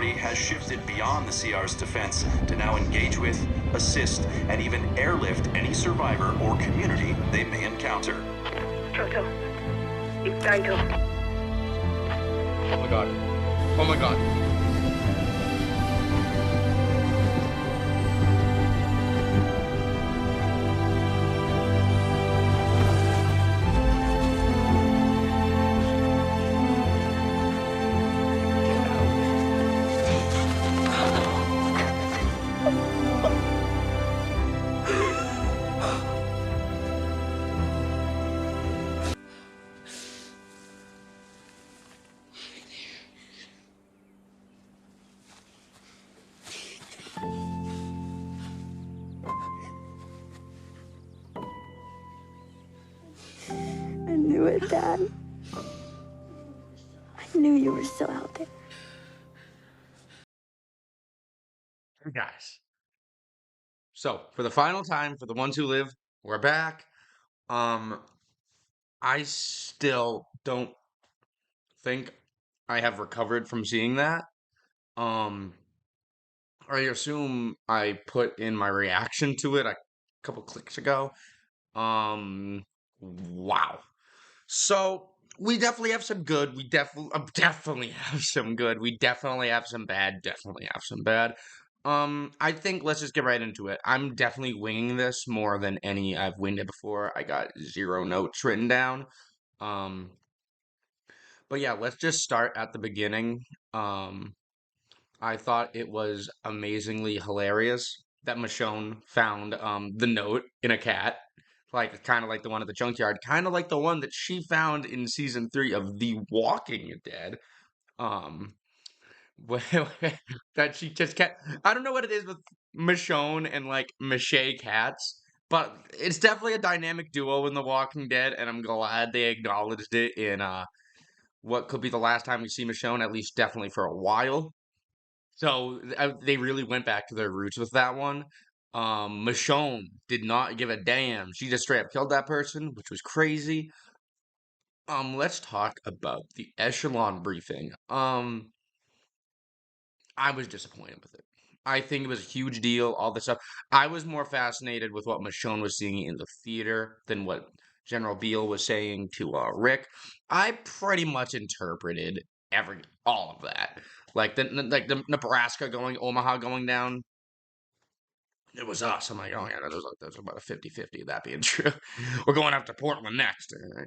authority has shifted beyond the CR's defense to now engage with, assist, and even airlift any survivor or community they may encounter. Toto, it's Daito. Oh my god. Oh my god. I knew it, Dad. I knew you were still out there. Guys. So, for the final time, for the ones who live, we're back. I still don't think I have recovered from seeing that. Um, I assume I put in my reaction to it a couple clicks ago. Wow. So we definitely have some good. We definitely have some good. We definitely have some bad. Definitely have some bad. I think let's just get right into it. I'm definitely winging this more than any I've winged it before. I got 0 notes written down. Um, but yeah, let's just start at the beginning. I thought it was amazingly hilarious that Michonne found the note in a cat, like kind of like the one at the junkyard, kind of like the one that she found in season 3 of The Walking Dead. Um, that she just kept. I don't know what it is with Michonne and like Michelle cats, but it's definitely a dynamic duo in The Walking Dead, and I'm glad they acknowledged it in what could be the last time we see Michonne, at least definitely for a while. So they really went back to their roots with that one. Michonne did not give a damn. She just straight up killed that person, which was crazy. Let's talk about the echelon briefing. I was disappointed with it. I think it was a huge deal, all this stuff. I was more fascinated with what Michonne was seeing in the theater than what General Beale was saying to Rick. I pretty much interpreted all of that. Like the Nebraska going, Omaha going down. It was us. I'm like, oh yeah, there's about a 50-50 of that being true. We're going after Portland next. I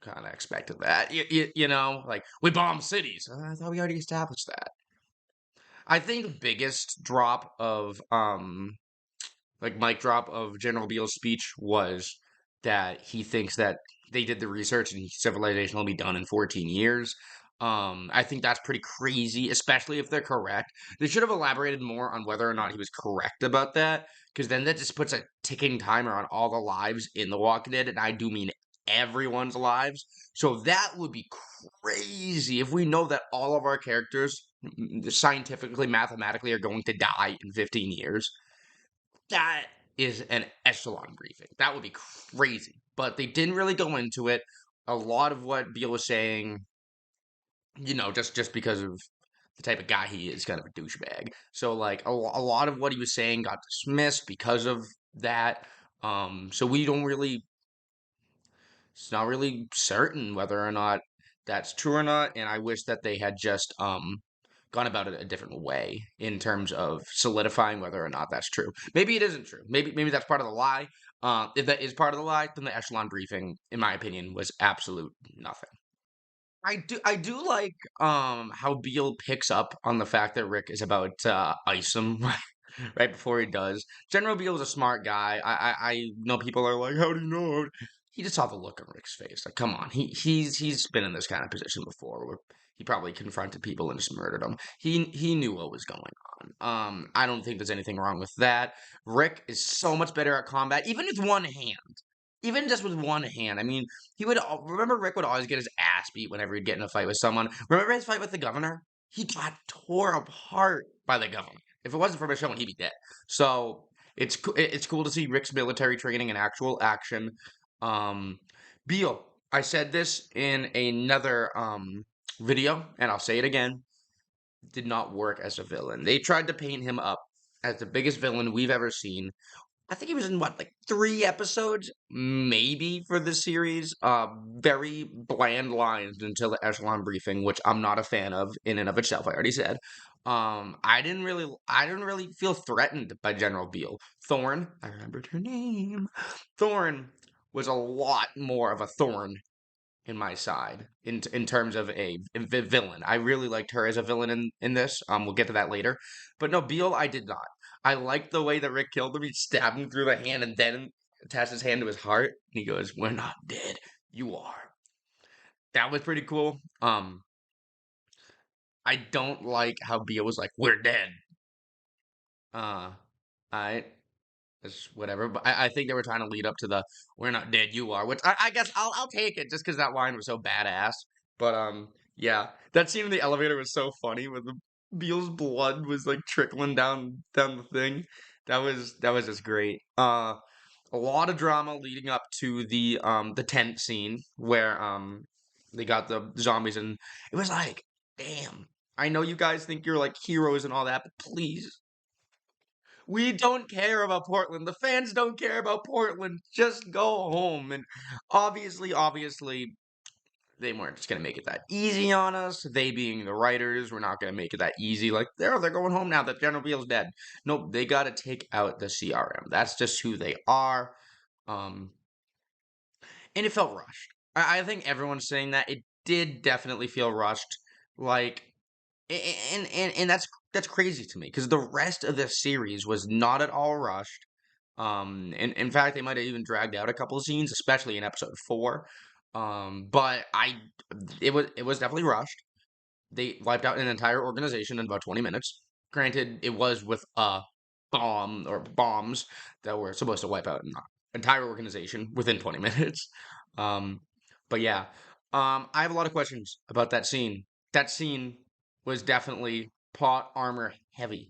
kind of expected that. You know, like we bomb cities. I thought we already established that. I think the biggest drop of like mic drop of General Beale's speech was that he thinks that they did the research and civilization will be done in 14 years. I think that's pretty crazy, especially if they're correct. They should have elaborated more on whether or not he was correct about that, because then that just puts a ticking timer on all the lives in The Walking Dead, and I do mean everyone's lives. So that would be crazy if we know that all of our characters scientifically, mathematically, are going to die in 15 years. That is an echelon briefing. That would be crazy. But they didn't really go into it. A lot of what Beale was saying, you know, just because of the type of guy he is, kind of a douchebag. So, like, a lot of what he was saying got dismissed because of that. So we don't really, it's not really certain whether or not that's true or not. And I wish that they had just, gone about it a different way in terms of solidifying whether or not that's true. Maybe it isn't true. Maybe that's part of the lie. If that is part of the lie, then the echelon briefing, in my opinion, was absolute nothing. I do like how Beale picks up on the fact that Rick is about to ice him right before he does. General Beale is a smart guy. I know people are like, how do you know? He just saw the look on Rick's face. Like, come on, he's been in this kind of position before, where he probably confronted people and just murdered them. He knew what was going on. I don't think there's anything wrong with that. Rick is so much better at combat, even with one hand. Even just with one hand. I mean, remember Rick would always get his ass beat whenever he'd get in a fight with someone. Remember his fight with the governor? He got tore apart by the governor. If it wasn't for Michonne, he'd be dead. So it's cool to see Rick's military training in actual action. Beale, I said this in another video, and I'll say it again. did not work as a villain. They tried to paint him up as the biggest villain we've ever seen. I think he was in what, like 3 episodes, maybe for the series. Very bland lines until the echelon briefing, which I'm not a fan of in and of itself. I already said. I didn't really feel threatened by General Beale. Thorn, I remembered her name. Thorn was a lot more of a thorn in my side in terms of a villain. I really liked her as a villain in this. We'll get to that later. But no, Beale, I did not. I liked the way that Rick killed him. He stabbed him through the hand and then attached his hand to his heart. And he goes, "We're not dead. You are." That was pretty cool. I don't like how Beale was like, "We're dead." Uh, I It's whatever, but I think they were trying to lead up to the "We're not dead, you are," which I guess I'll take it just because that line was so badass. But yeah, that scene in the elevator was so funny with the Beale's blood was like trickling down the thing. That was just great. A lot of drama leading up to the tent scene where they got the zombies, and it was like, damn. I know you guys think you're like heroes and all that, but please, we don't care about Portland. The fans don't care about Portland. Just go home. And obviously, they weren't just gonna make it that easy on us. They being the writers, we're not gonna make it that easy. Like they're going home now that General Beale's dead. Nope, they gotta take out the CRM. That's just who they are. Um, and it felt rushed. I think everyone's saying that it did definitely feel rushed. Like and that's crazy to me because the rest of the series was not at all rushed. And in fact, they might have even dragged out a couple of scenes, especially in episode 4. But it was definitely rushed. They wiped out an entire organization in about 20 minutes. Granted, it was with a bomb or bombs that were supposed to wipe out an entire organization within 20 minutes. Um, but yeah, I have a lot of questions about that scene. That scene was definitely plot armor heavy.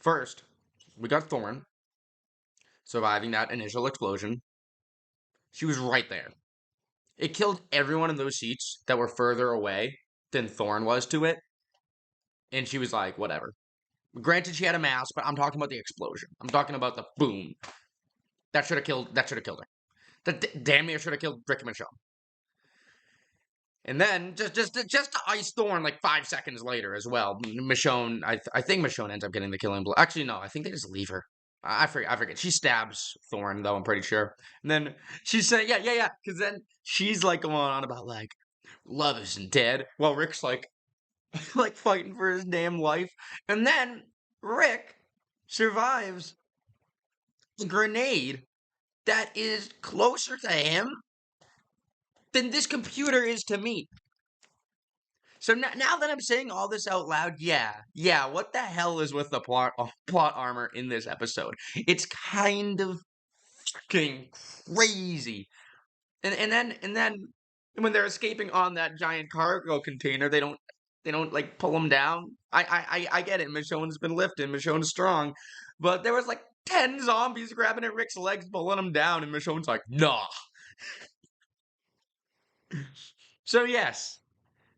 First, we got Thorn surviving that initial explosion. She was right there. It killed everyone in those seats that were further away than Thorn was to it. And she was like, whatever. Granted, she had a mask, but I'm talking about the explosion. I'm talking about the boom. That should have killed her. That damn near should have killed Rick and Michonne. And then just to ice Thorn like 5 seconds later as well. Michonne, I think Michonne ends up getting the killing blow. Actually, no, I think they just leave her. I forget. She stabs Thorn though. I'm pretty sure. And then she's saying, yeah. Because then she's like going on about like love isn't dead. While Rick's like like fighting for his damn life. And then Rick survives a grenade that is closer to him than this computer is to me. So now that I'm saying all this out loud, yeah, what the hell is with the plot armor in this episode? It's kind of fucking crazy. And then when they're escaping on that giant cargo container, they don't like pull them down. I get it. Michonne's been lifted. Michonne's strong, but there was like 10 zombies grabbing at Rick's legs, pulling him down, and Michonne's like, nah. So yes,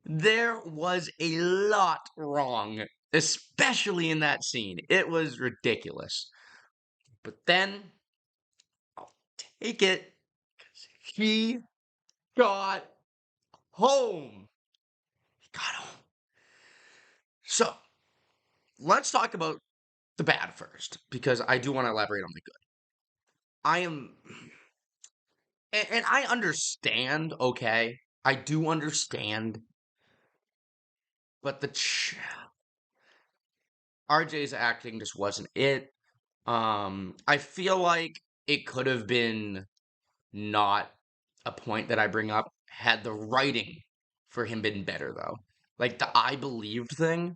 there was a lot wrong, especially in that scene. It was ridiculous. But then I'll take it because he got home. He got home. So let's talk about the bad first, because I do want to elaborate on the good. I am, and I understand, okay? I do understand, but RJ's acting just wasn't it. I feel like it could have been not a point that I bring up had the writing for him been better, though. Like, the I believed thing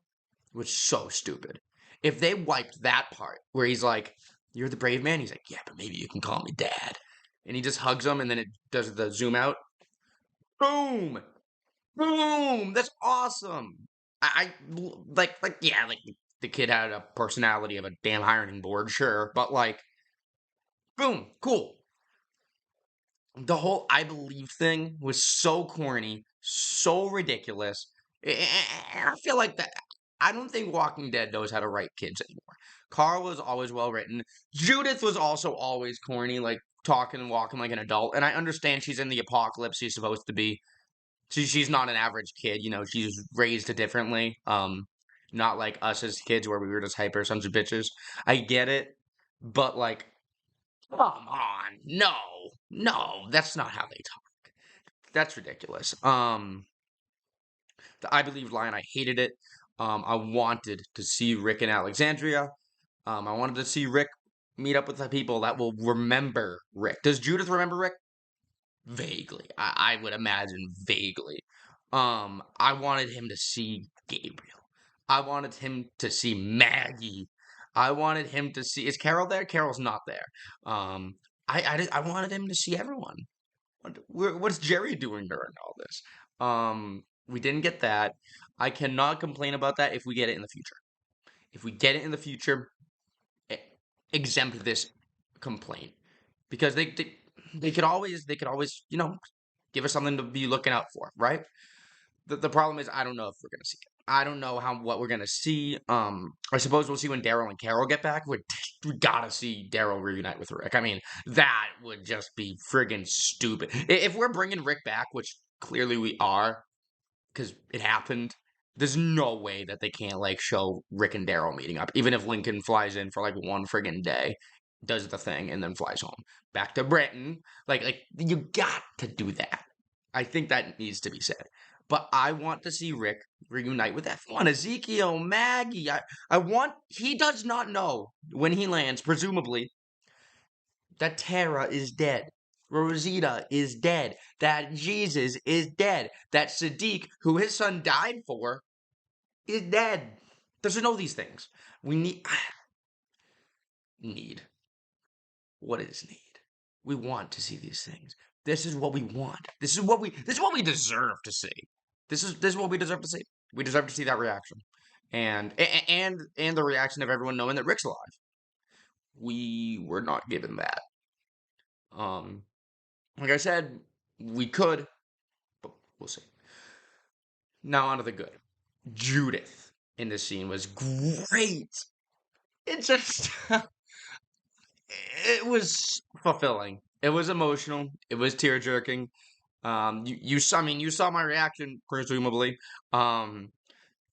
was so stupid. If they wiped that part where he's like, "You're the brave man," he's like, "Yeah, but maybe you can call me dad." And he just hugs him and then it does the zoom out. Boom! Boom! That's awesome. I yeah, like the kid had a personality of a damn ironing board, sure, but like, boom, cool. The whole I believe thing was so corny, so ridiculous. And I feel like that. I don't think Walking Dead knows how to write kids anymore. Carl was always well written. Judith was also always corny, like talking and walking like an adult. And I understand she's in the apocalypse. She's supposed to be. She's not an average kid. She's raised differently. Not like us as kids where we were just hyper sons of bitches. I get it, but like, come on, no, that's not how they talk. That's ridiculous. The I Believe line, I hated it. I wanted to see Rick and Alexandria. I wanted to see Rick meet up with the people that will remember Rick. Does Judith remember Rick? Vaguely. I would imagine vaguely. I wanted him to see Gabriel. I wanted him to see Maggie. I wanted him to see. Is Carol there? Carol's not there. I wanted him to see everyone. What's Jerry doing during all this? We didn't get that. I cannot complain about that if we get it in the future. If we get it in the future, exempt this complaint because they could always give us something to be looking out for, right? The problem is I don't know if we're gonna see it. I don't know what we're gonna see. I suppose we'll see when Daryl and Carol get back. We gotta see Daryl reunite with Rick. I mean, that would just be friggin' stupid. If we're bringing Rick back, which clearly we are, because it happened. There's no way that they can't like show Rick and Daryl meeting up, even if Lincoln flies in for like one friggin' day, does the thing, and then flies home back to Britain. Like you got to do that. I think that needs to be said. But I want to see Rick reunite with everyone. Ezekiel, Maggie. He does not know when he lands, presumably, that Tara is dead. Rosita is dead. That Jesus is dead. That Sadiq, who his son died for, is dead. Doesn't know these things. We need. What is need? We want to see these things. This is what we want. This is what we deserve to see. This is what we deserve to see. We deserve to see that reaction. And the reaction of everyone knowing that Rick's alive. We were not given that. Like I said, we could, but we'll see. Now on to the good. Judith in this scene was great. It just, it was fulfilling. It was emotional. It was tear jerking. You saw my reaction, presumably.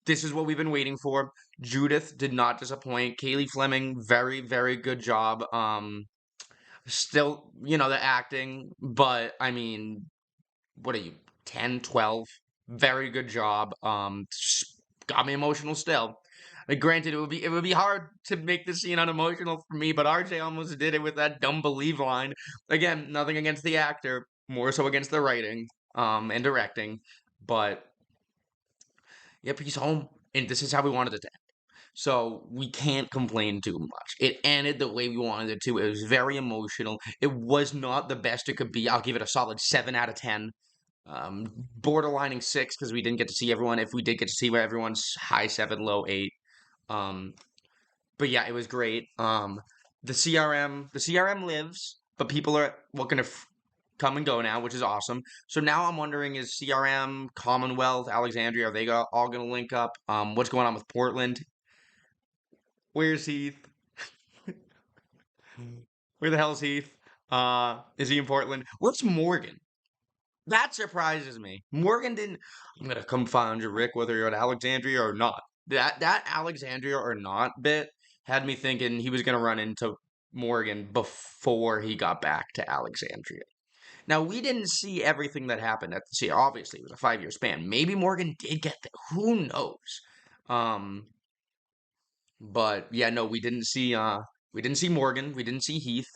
This is what we've been waiting for. Judith did not disappoint. Kaylee Fleming, very, very good job. Still, the acting, but I mean, what are you, 10, 12? Very good job. Got me emotional still. Like, granted, it would be hard to make the scene unemotional for me, but RJ almost did it with that dumb believe line. Again, nothing against the actor, more so against the writing, and directing. But yep, he's home, and this is how we wanted it to end. So we can't complain too much. It ended the way we wanted it to. It was very emotional. It was not the best it could be. I'll give it a solid 7 out of 10. Borderlining 6 because we didn't get to see everyone. If we did get to see everyone's high 7, low 8. But yeah, it was great. The CRM lives, but people are looking to come and go now, which is awesome. So now I'm wondering, is CRM, Commonwealth, Alexandria, are they all going to link up? What's going on with Portland? Where's Heath? Where the hell's Heath? Is he in Portland? What's Morgan? That surprises me. Morgan didn't. I'm gonna come find you, Rick, whether you're at Alexandria or not. That Alexandria or not bit had me thinking he was gonna run into Morgan before he got back to Alexandria. Now we didn't see everything that happened at the sea. Obviously, it was a 5-year span. Maybe Morgan did get there. Who knows? But yeah, no, we didn't see Morgan. We didn't see Heath.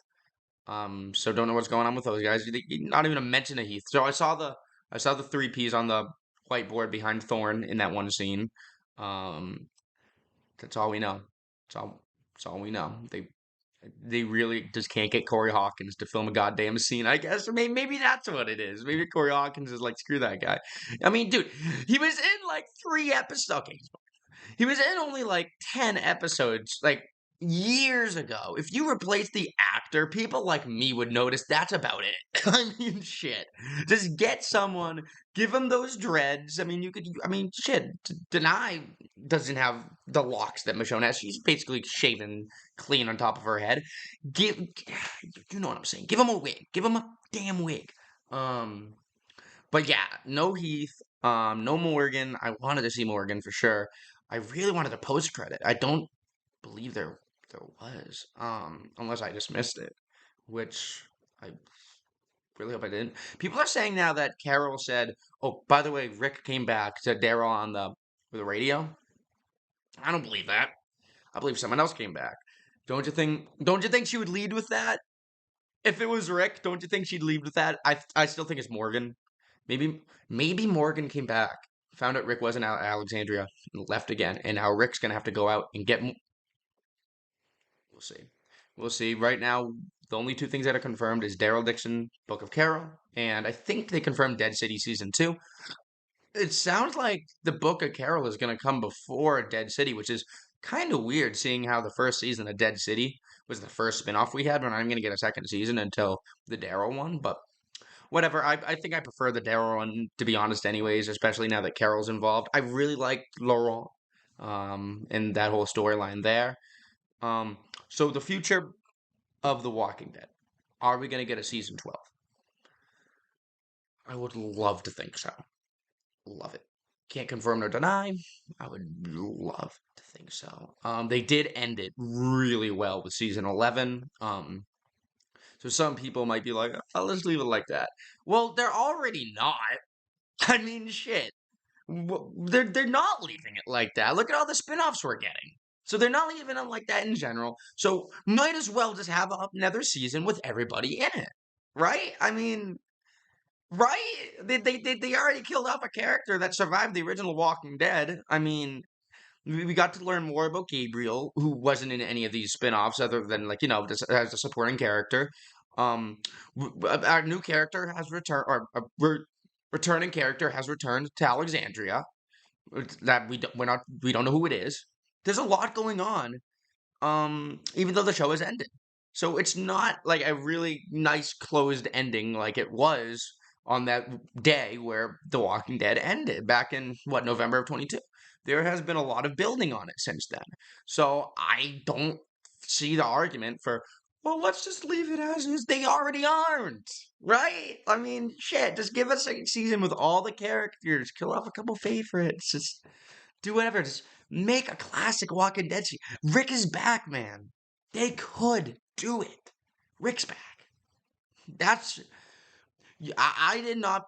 So don't know what's going on with those guys. Not even a mention of Heath. So I saw the 3 Ps on the whiteboard behind Thorne in that one scene. That's all we know. That's all we know. They really just can't get Corey Hawkins to film a goddamn scene, I guess. Or maybe that's what it is. Maybe Corey Hawkins is like, screw that guy. I mean, dude, he was in like 3 episodes. Okay, he was in only like 10 episodes, like years ago. If you replace the actor. People like me would notice. That's about it. I mean, shit. Just get someone, give him those dreads. I mean, I mean, shit. Denai doesn't have the locks that Michonne has. She's basically shaven clean on top of her head. You know what I'm saying. Give him a wig. Give him a damn wig. Um, but yeah, no Heath, no Morgan. I wanted to see Morgan for sure. I really wanted a post credit. I don't believe there was, unless I just missed it, which I really hope I didn't. People are saying now that Carol said, "Oh, by the way, Rick came back to Daryl on the radio." I don't believe that. I believe someone else came back. Don't you think? Don't you think she would lead with that? If it was Rick, don't you think she'd lead with that? I still think it's Morgan. Maybe Morgan came back, found out Rick wasn't out at Alexandria, and left again, and now Rick's gonna have to go out and get. We'll see. We'll see. Right now, the only two things that are confirmed is Daryl Dixon, Book of Carol, and I think they confirmed Dead City Season 2. It sounds like the Book of Carol is going to come before Dead City, which is kind of weird seeing how the first season of Dead City was the first spinoff we had. We're not even going to get a second season until the Daryl one, but whatever. I think I prefer the Daryl one, to be honest, anyways, especially now that Carol's involved. I really like Laurent and that whole storyline there. Um, so the future of The Walking Dead. Are we going to get a season 12? I would love to think so. Love it. Can't confirm nor deny. I would love to think so. They did end it really well with season 11. So some people might be like, "Oh, let's leave it like that." Well, they're already not. I mean, shit. They're not leaving it like that. Look at all the spin-offs we're getting. So they're not leaving it like that in general. So might as well just have another season with everybody in it. Right? I mean, right? They already killed off a character that survived the original Walking Dead. I mean, we got to learn more about Gabriel, who wasn't in any of these spin-offs other than, like, just as a supporting character. Um, our new character has returned, or returning character has returned to Alexandria. That we don't know who it is. There's a lot going on. Even though the show has ended. So it's not like a really nice closed ending like it was on that day where The Walking Dead ended back in November of 22. There has been a lot of building on it since then. So I don't see the argument for, well, let's just leave it as is. They already aren't, right? I mean, shit, just give us a season with all the characters, kill off a couple favorites, just do whatever. Just make a classic Walking Dead scene. Rick is back, man. They could do it. Rick's back. That's I did not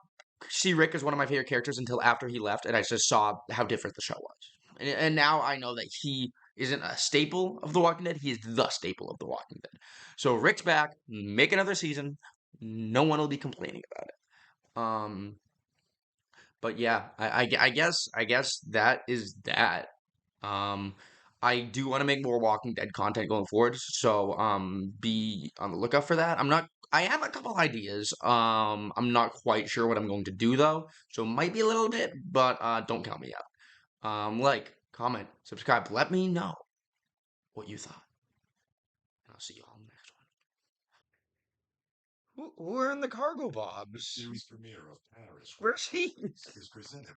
see Rick as one of my favorite characters until after he left, and I just saw how different the show was. And now I know that he isn't a staple of The Walking Dead. He is the staple of The Walking Dead. So Rick's back. Make another season. No one will be complaining about it. But yeah, I guess that is that. Um, I do want to make more Walking Dead content going forward, so be on the lookout for that. I have a couple ideas. I'm not quite sure what I'm going to do though, so it might be a little bit, but don't count me out. Like, comment, subscribe. Let me know what you thought, and I'll see you all in the next one. We're in the cargo bobs. Series premiere of Paris. Where's he? Is presented